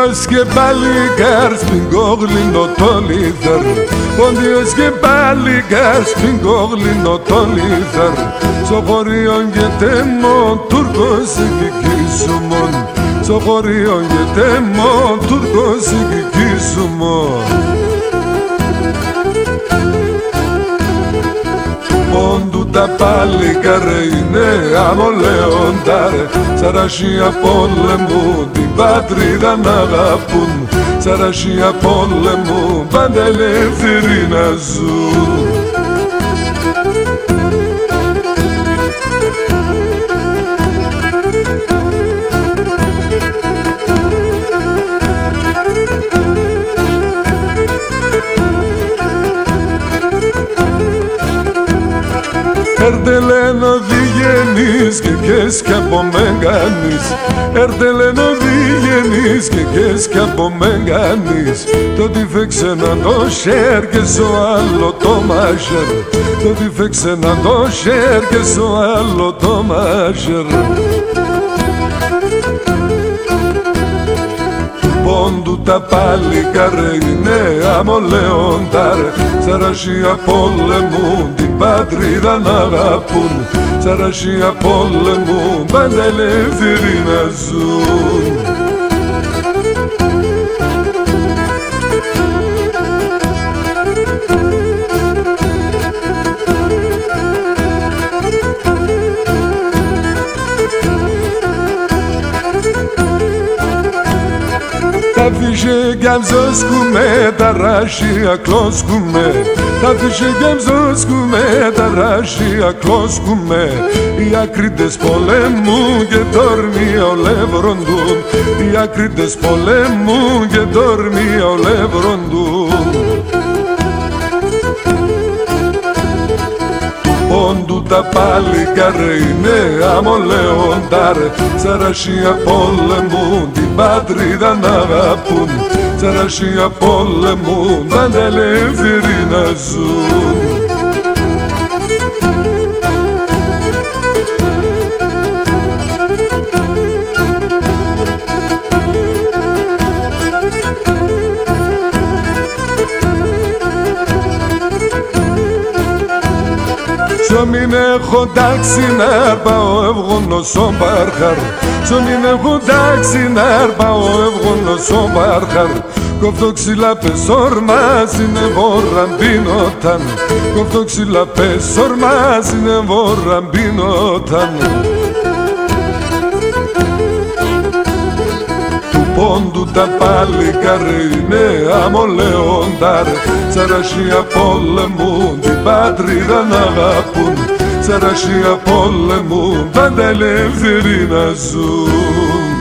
Πόντιος και παλικάρ στην κόγλινο το λίθαρ, πόντιος και παλικάρ στην κόγλινο το λίθαρ, στο χωριό γετέμον Τούρκος εκκικίσουμον, στο χωριό γετέμον Τούρκος εκκικίσουμον. Πόντου τα παλικάρε είναι αμολέονταρε, σαρασία πόλεμου την πατρίδα να αγαπούν, σαρασία πόλεμου πάντα ελεύθεροι να ζουν. Ερτελένο διγενείς και κες κι από μεγανείς, ερτελένο διγενείς και κες κι από μεγανείς, το τι φέξε να το σέρ και στο άλλο το μάζερ, το τι φέξε να το σέρ και στο άλλο το μάζερ. Πόντου τα παλικάρε είναι αμολέονταρε, σαρασία πόλεμου την πατρίδα να αγαπούν, σαρασία πόλεμου πάντα ελεύθεροι να ζουν. Τα φύσε κι αμζώσκουμε, τα ράσια κλώσκουμε, τα φύσε κι αμζώσκουμε, τα ράσια κλώσκουμε, οι ακρίτες πολέμου και τόρμια ολεύροντουν, οι ακρίτες πολέμου και τόρμια ολεύροντουν. Πόντου τα παλικάρε είναι αμολέονταρε, σαρασία πόλεμου την πατρίδα να αγαπούν, σαρασία πόλεμου πάντα ελεύθεροι να ζουν. Σω μην έχω τάξη να πάω ευγόνος ο Μπάρχαρ, σω μην έχω τάξη να πάω ευγόνος ο Μπάρχαρ, κοφτό ξυλά πεσόρμα συνεβόραμπινόταν, κοφτό ξυλά πεσόρμα συνεβόραμπινόταν. Πόντου τα παλικάρε είναι αμολέονταρε, σαρασία πόλεμου την πατρίδα να αγαπούν, σαρασία πόλεμου πάντα ελεύθεροι να ζουν.